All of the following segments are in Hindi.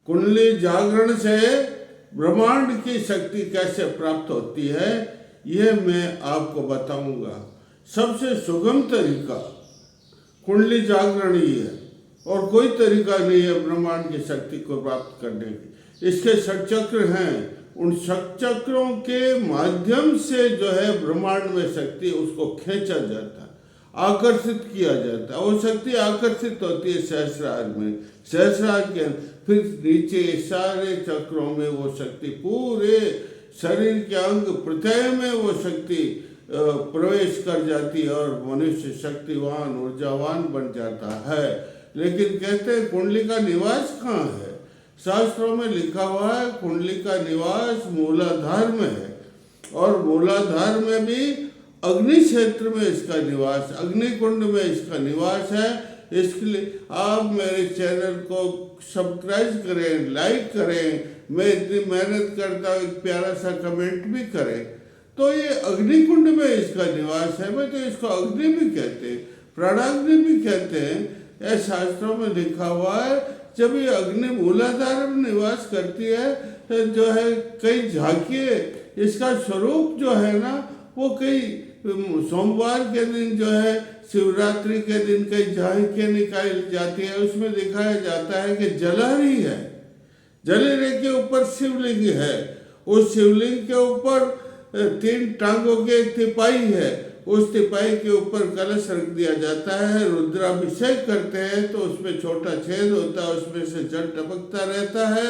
कुंडली जागरण से ब्रह्मांड की शक्ति कैसे प्राप्त होती है यह मैं आपको बताऊंगा। सबसे सुगम तरीका कुंडली जागरण ही है और कोई तरीका नहीं है ब्रह्मांड की शक्ति को प्राप्त करने की। इसके षटचक्र हैं, उन षटचक्रों के माध्यम से जो है ब्रह्मांड में शक्ति उसको खींचा जाता है, आकर्षित किया जाता है। वो शक्ति आकर्षित होती है सहस्रार में, सहस्रार के फिर नीचे सारे चक्रों में वो शक्ति पूरे शरीर के अंग प्रत्यय में वो शक्ति प्रवेश कर जाती है और मनुष्य शक्तिवान ऊर्जावान बन जाता है। लेकिन कहते हैं कुंडली का निवास कहाँ है? शास्त्रों में लिखा हुआ है कुंडली का निवास मूलाधार में है और मूलाधार में भी अग्नि क्षेत्र में इसका निवास, अग्नि कुंड में इसका निवास है। इसके लिए आप मेरे चैनल को सब्सक्राइब करें, लाइक करें, मैं इतनी मेहनत करता हूँ, एक प्यारा सा कमेंट भी करें। तो ये अग्नि कुंड में इसका निवास है। मैं तो इसको अग्नि भी कहते हैं, प्राणाग्नि भी कहते हैं, यह शास्त्रों में लिखा हुआ है। जब ये अग्नि मूलाधार में निवास करती है तो जो है कई झांकिए इसका स्वरूप जो है ना वो कई सोमवार के दिन जो है शिवरात्रि के दिन कई झांकियाँ निकाली जाती है। उसमें दिखाया जाता है कि जलहरी है, जलहरी के ऊपर शिवलिंग है, उस शिवलिंग के ऊपर 3 टांगों के एक तिपाई है, उस तिपाई के ऊपर कलश रख दिया जाता है। रुद्राभिषेक करते हैं तो उसमें छोटा छेद होता है, उसमें से जल टपकता रहता है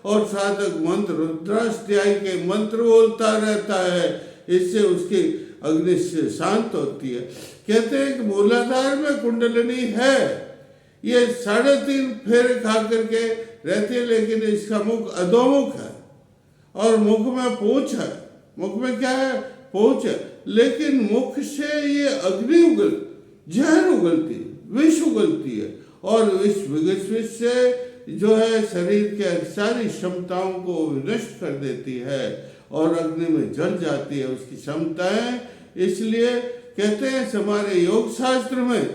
और साधक मंत्र रुद्राष्टयाई के मंत्र बोलता रहता है। इससे उसकी अग्नि शांत होती है। कहते हैं कि मूलाधार में कुंडलिनी है, ये 3.5 फेरे खा करके रहती है, लेकिन इसका मुख अधोमुख है और मुख में पूंछ है। मुख में क्या है? पूंछ है। लेकिन मुख से ये अग्नि जहर उगलती है, विष उगलती है और विष से जो है शरीर के सारी क्षमताओं को नष्ट कर देती है और अग्नि में जल जाती है उसकी क्षमताएं। इसलिए कहते हैं हमारे योग शास्त्र में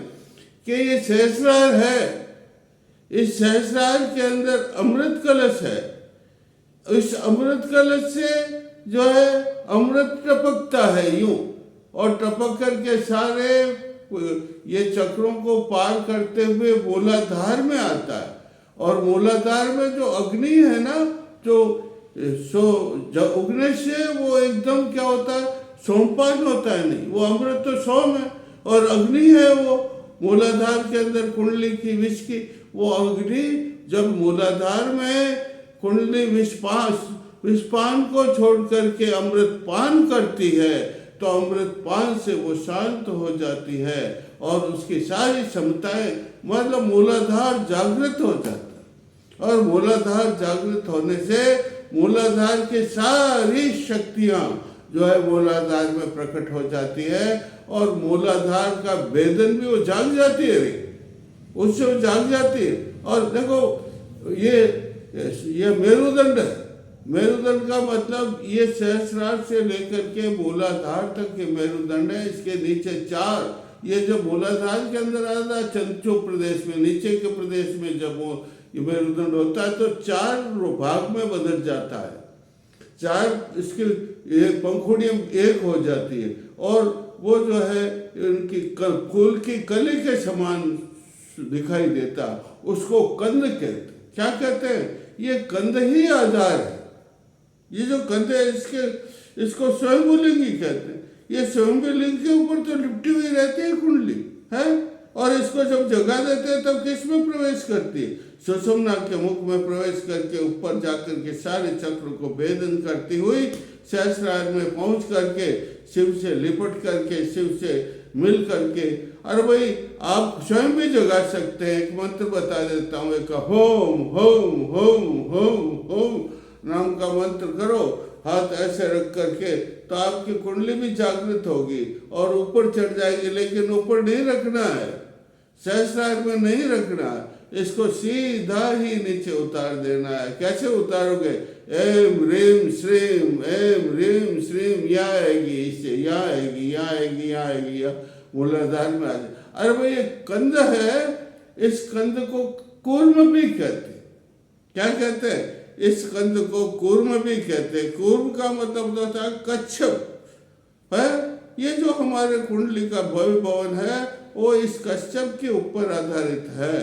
कि ये सहस्रार है, इस सहस्रार के अंदर अमृत कलश है। इस अमृत कलश से जो है अमृत टपकता है यूं और टपक करके सारे ये चक्रों को पार करते हुए मूलाधार में आता है। और मूलाधार में जो अग्नि है ना, जो उगने से वो एकदम क्या होता है, सोमपान होता है, नहीं वो अमृत तो सोम है और अग्नि है वो मूलाधार के अंदर कुंडली की विष की। वो अग्नि जब मूलाधार में कुंडली विषपान को छोड़ करके अमृत पान करती है तो अमृत पान से वो शांत हो जाती है और उसकी सारी क्षमताएं, मतलब मूलाधार जागृत हो जाता है। और मूलाधार जागृत होने से मूलाधार की सारी शक्तियां जो है मूलाधार में प्रकट हो जाती है और मूलाधार का वेदन भी वो जाग जाती है, उससे वो जाग जाती है। और देखो ये मेरुदंड है, मेरुदंड का मतलब ये सहस्रार से लेकर के मूलाधार तक के मेरुदंड है। इसके नीचे 4, ये जो मूलाधार के अंदर आता है चंचू प्रदेश में, नीचे के प्रदेश में जब वो ये मेरुदंड होता है तो 4 भाग में बदल जाता है, 4 इसकी पंखुड़ियाँ एक हो जाती है और वो जो है उनकी फूल की कली के समान दिखाई देता, उसको कंद कहते हैं। क्या कहते हैं? ये कंद ही आधार है। ये जो कंद है इसको स्वयंभूलिंग ही कहते हैं। ये स्वयंभूलिंग के ऊपर तो लिपटी हुई रहती है कुंडली है और इसको जब जगा देते हैं तब किस में प्रवेश करती है? सुषुम्ना के मुख में प्रवेश करके ऊपर जाकर के सारे चक्र को भेदन करती हुई सहस्रार में पहुंच करके शिव से लिपट करके शिव से मिल करके, अरे भाई आप स्वयं भी जगा सकते हैं। एक मंत्र बता देता हूँ, एक home home home home home नाम का मंत्र करो, हाथ ऐसे रख करके तो आपकी कुंडली भी जागृत होगी और ऊपर चढ़ जाएगी। लेकिन ऊपर नहीं रखना है, सहस्रार में नहीं रखना है, इसको सीधा ही नीचे उतार देना है। कैसे उतारोगे? एम रीम श्रीम, एम रीम श्रीम, या आएगी, इससे या आएगी, या आएगी, या आएगी, या मूलाधार में आ जाए। अरे भाई ये कंद है, इस कंद को कूर्म भी कहते हैं। क्या कहते हैं? इस कंद को कूर्म भी कहते हैं। कूर्म का मतलब होता है कच्छप है। ये जो हमारे कुंडली का भव्य भवन है वो इस कच्छप के ऊपर आधारित है।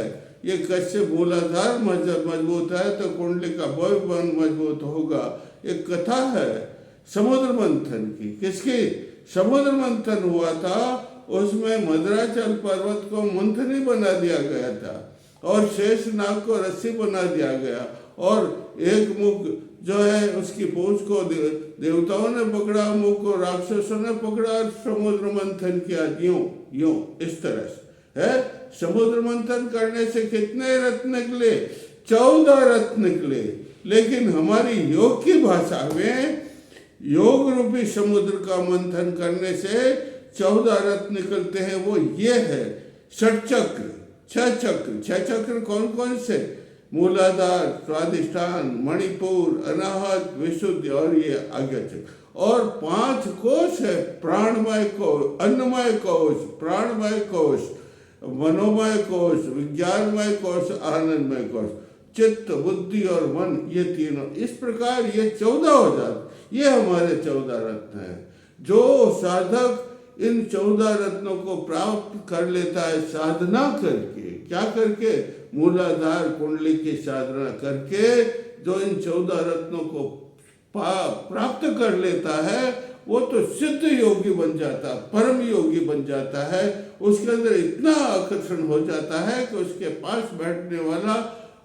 ये कच्छप मूलाधार मजबूत है तो कुंडली का भव्य भवन मजबूत होगा। एक कथा है समुद्र मंथन की। किसकी? समुद्र मंथन हुआ था, उसमें मद्राचल पर्वत को मंथनी बना दिया गया था और शेष नाग को रस्सी बना दिया गया और एक मुख जो है उसकी पूंछ को देवताओं ने पकड़ा, मुख को राक्षसों ने पकड़ा और समुद्र मंथन किया। यूं इस तरह से है। समुद्र मंथन करने से कितने रत्न निकले? 14 रत्न निकले। लेकिन हमारी योग की भाषा में योग रूपी समुद्र का मंथन करने से 14 रत्न निकलते हैं। वो ये है षट चक्र, 6 चक्र। 6 चक्र कौन कौन से? मूलाधार, स्वादिष्ठान, मणिपुर, अनाहत, विशुद्धि और ये आज्ञा चक्र। और 5 कोश है, प्राणमय कोश, अन्नमय कोश, प्राणमय कोश, मनोमय कोश, विज्ञानमय कोश, आनंदमय कोश, चित्त, बुद्धि और मन, ये तीनों। इस प्रकार ये 14 हो जाते। ये हमारे 14 रत्न हैं। जो साधक इन 14 रत्नों को प्राप्त कर लेता है साधना करके, क्या करके? मूलाधार कुंडली की साधना करके जो इन 14 रत्नों को प्राप्त कर लेता है वो तो सिद्ध योगी बन जाता, परम योगी बन जाता है। उसके अंदर इतना आकर्षण हो जाता है कि उसके पास बैठने वाला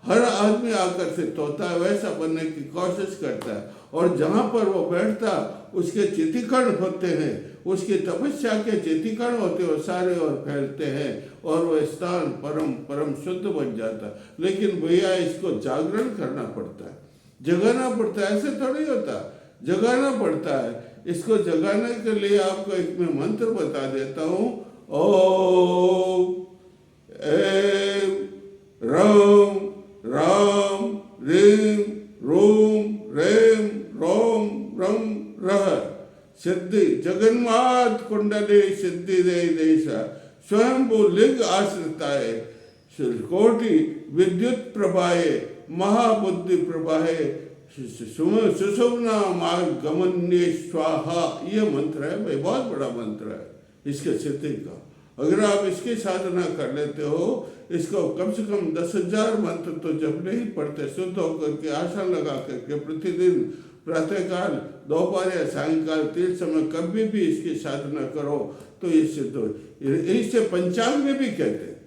हर आदमी आकर्षित होता है, वैसा बनने की कोशिश करता है। और जहाँ पर वो बैठता उसके चितिकण होते हैं, उसकी तपस्या के चितिकण होते हैं, वो सारे और फैलते हैं और वह स्थान परम परम शुद्ध बन जाता है। लेकिन भैया इसको जागरण करना पड़ता है, जगाना पड़ता है। ऐसे थोड़ी होता, जगाना पड़ता है। इसको जगाने के लिए आपको एक मैं मंत्र बता देता हूँ। ओम ऐं रम राम रीम रोम रेम रोम रम रह सिद्धि जगन्मात कुंडली सिद्धि दे देशा स्वयंभू लिंग आश्रिताय कोटि विद्युत प्रभाए महाबुद्धि प्रभाए सुषुम्ना मार्ग गमन्ये स्वाहा। ये मंत्र है भाई, बहुत बड़ा मंत्र है इसके सिद्धि का। अगर आप इसकी साधना कर लेते हो, इसको कम से कम 10,000 मंत्र तो जब नहीं पढ़ते, शुद्ध होकर के आसन लगा करके प्रतिदिन प्रातःकाल, दोपहर या सायंकाल 3 समय कभी भी इसकी साधना करो तो ये सिद्ध हो। इसे पंचाग्नि भी कहते हैं।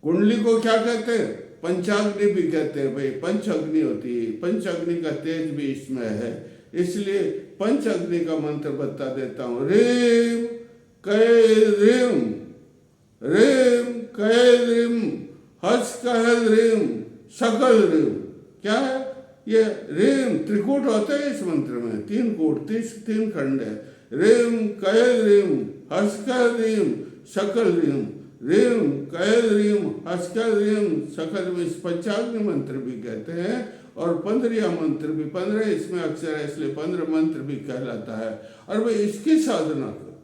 कुंडली को क्या कहते हैं? पंचाग्नि भी कहते हैं भाई। पंच अग्नि होती है, पंच अग्नि का तेज भी इसमें है, इसलिए पंच अग्नि का मंत्र बता देता हूँ। रीम कैरिम रीम कैरिम हस कहल रीम सकल रीम। क्या है ये? रीम त्रिकूट होते हैं इस मंत्र में, 3 कूट, 3 खंड है। रीम कैल रीम हस कहल रीम सकल रीम, रीम कैल रीम हस कहल रीम सकल रीम। इस पंचाग्नि मंत्र भी कहते हैं और 15 मंत्र भी, 15 इसमें अक्षर है इसलिए 15 मंत्र भी कहलाता है। और भाई इसकी साधना करो,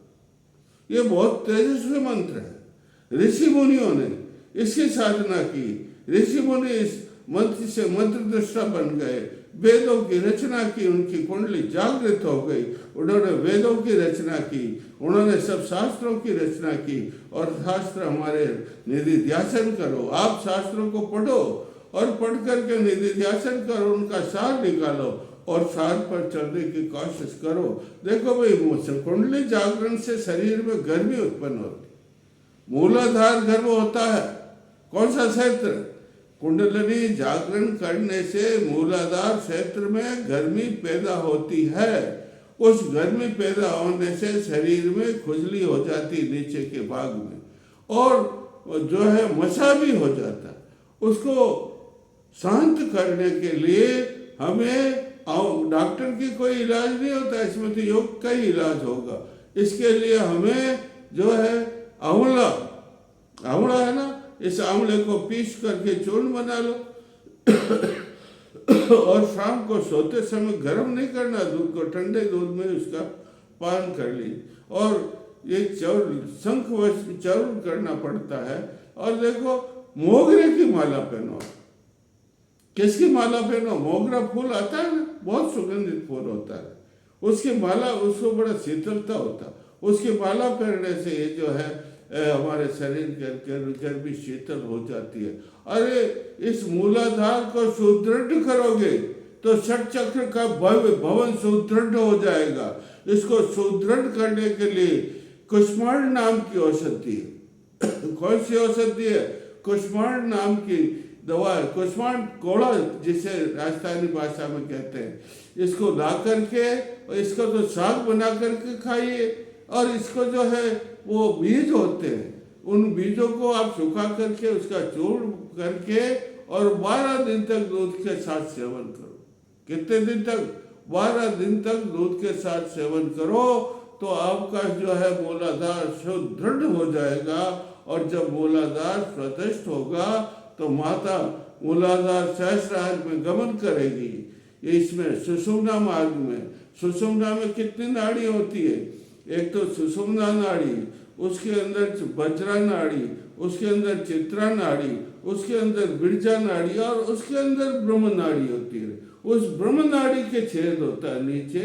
ये बहुत तेजस्वी मंत्र है। ऋषि मुनियों ने इसकी साधना की, ऋषि मुनि इस मंत्र से मंत्र दृष्टा बन गए, वेदों की रचना की, उनकी कुंडली जागृत हो गई, उन्होंने वेदों की रचना की, उन्होंने सब शास्त्रों की रचना की। और शास्त्र हमारे निधिध्यासन करो, आप शास्त्रों को पढ़ो और पढ़ करके निधिध्यासन करो, उनका सार निकालो और सार पर चलने की कोशिश करो। देखो भाई, कुंडली जागरण से शरीर में गर्मी उत्पन्न होती, मूलाधार गर्म होता है। कौन सा क्षेत्र? कुंडली जागरण करने से मूलाधार क्षेत्र में गर्मी पैदा होती है। उस गर्मी पैदा होने से शरीर में खुजली हो जाती नीचे के भाग में, और जो है मसा भी हो जाता। उसको शांत करने के लिए हमें डॉक्टर की कोई इलाज नहीं होता, इसमें तो योग का ही इलाज होगा। इसके लिए हमें जो है आंवला है ना, इस आंवले को पीस करके चूर्ण बना लो और शाम को सोते समय गर्म नहीं करना दूध को, ठंडे दूध में उसका पान कर ली। और ये शंख चूर्ण करना पड़ता है। और देखो, मोगरे की माला पहनो, किसकी माला पहनो? मोगरा फूल आता है ना, बहुत सुगंधित फूल होता है, उसकी माला, उसको बड़ा शीतलता होता है, उसकी माला पहनने से ये जो है हमारे शरीर के अंदर भी शीतल हो जाती है। अरे इस मूलाधार को सुदृढ़ करोगे तो षट चक्र का भवन सुदृढ़ हो जाएगा। इसको सुदृढ़ करने के लिए कुष्मांड नाम की औषधि है। कौन सी औषधि है? कुष्मांड नाम की दवा है। कुष्मांड कोड़ा जिसे राजस्थानी भाषा में कहते हैं। इसको ला करके और इसको तो साग बना करके खाइए, और इसको जो है वो बीज होते हैं, उन बीजों को आप सुखा करके उसका चूर्ण करके और 12 दिन तक दूध के साथ सेवन करो। कितने दिन तक? 12 दिन तक दूध के साथ सेवन करो तो आपका जो है मूलाधार सुदृढ़ हो जाएगा। और जब मूलाधार प्रतिष्ठ होगा तो माता मूलाधार सहस्रार में गमन करेगी। इसमें सुषुम्ना मार्ग में, सुषुम्ना में कितनी नाड़ी होती है? एक तो सुषुम्ना नाड़ी, उसके अंदर वज्रा नाड़ी, उसके अंदर चित्रा नाड़ी, उसके अंदर बिरजा नाड़ी, और उसके अंदर ब्रह्म नाड़ी होती है। उस ब्रह्म नाड़ी के छेद होता है नीचे,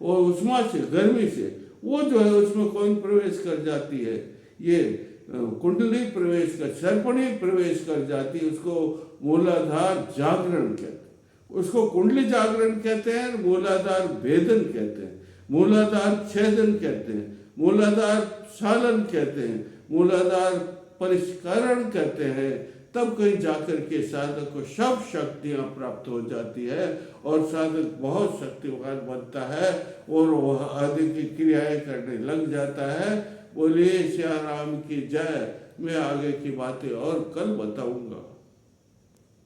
वो उष्मा से, गर्मी से, वो जो है उसमें कौन प्रवेश कर जाती है? ये कुंडली प्रवेश कर, सर्पणी प्रवेश कर जाती है। उसको मूलाधार जागरण कहते हैं, उसको कुंडली जागरण कहते हैं, मूलाधार भेदन कहते हैं, मूलाधार छेदन कहते हैं, मूलाधार सालन कहते हैं, मूलाधार परिष्करण कहते हैं। तब कहीं जाकर के साधक को सब शक्तियां प्राप्त हो जाती है और साधक बहुत शक्तिवान बनता है और वह आदि की क्रियाएं करने लग जाता है। बोलिए श्री राम की जय। मैं आगे की बातें और कल बताऊंगा।